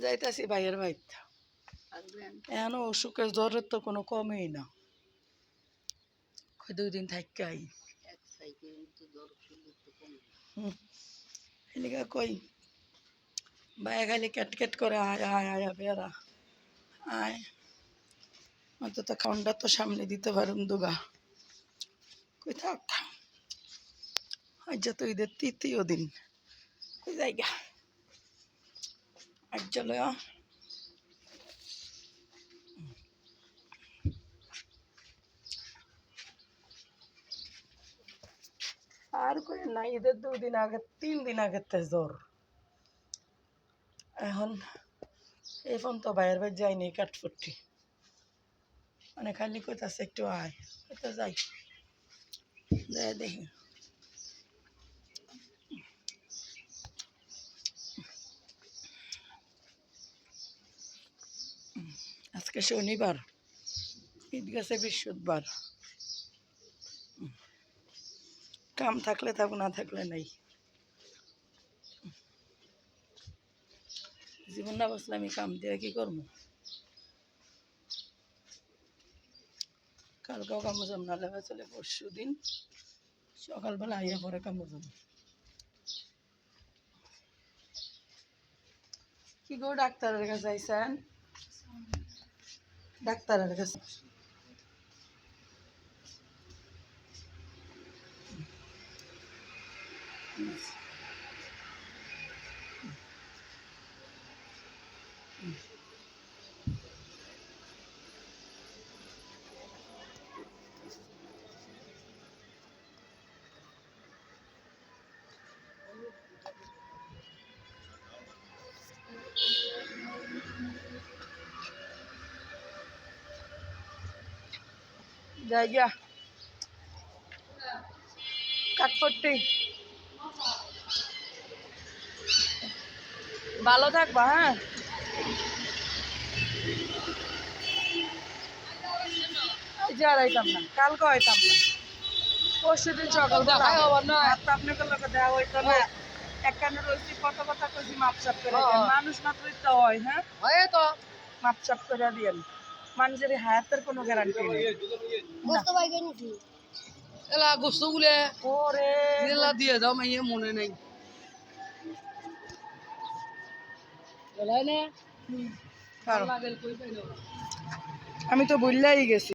যাইতাছি ভাইয়ের বাড়িতে। এখনো অসুখের জ্বরের তো কোনো কমেই না, 2 দিন থাকাই এলিগা কই ভাইয়া খালি ক্যাট করে আয় আয় আয় বেড়া আয়, অন্তত খাউনটা তো সামনে দিতে পারুম দুগা। কই থাক, আজ তো ঈদের 3য় দিন, কই জায়গা আজ চলে আর কই না। ঈদের 2 দিন আগে 3 দিন আগের থেকে জ্বর। এখন এই ফোন তো ভাইয়ের বাড়ি যায়নি কাঠফুটি, মানে খালি কইতাছে একটু আয়, কোথায় যাই যাই দেখি। আজকে শনিবার, ঈদ গেছে বৃহস্পতিবার, কাম থাকলে থাকুক না থাকলে নাই। জীবন না বসলে আমি কাম দিয়ে কি করবো? কালকেও কামো যাম, না লেগে চলে 4 দিন সকালবেলা আইয়া পরে কামো যাম। কি গো ডাক্তারের কাছে আইসেন? ডাক্তারের কাছে জায়গা কাঠপট্টি। ভালো থাকবা, হ্যাঁ? এই যে আর আইতাম না, কালকে আইতাম না, 4 দিন সকালবেলা আপনাকে লোকে দেওয়া হইতো না। একখানে রয়েছি, কত কথা কইছি, মাপচাপ করে দেন। মানুষ মাত্রই তো হয়, হ্যাঁ তো মাপচাপ করে দিয়েন। মানুষের হায়াতের কোনো গ্যারান্টি নেই। এলা গোস্ত গুলে ওরে এলা দিয়ে দাও, মাইয়ে মনে নাই। আমি তো বললাই গেছি।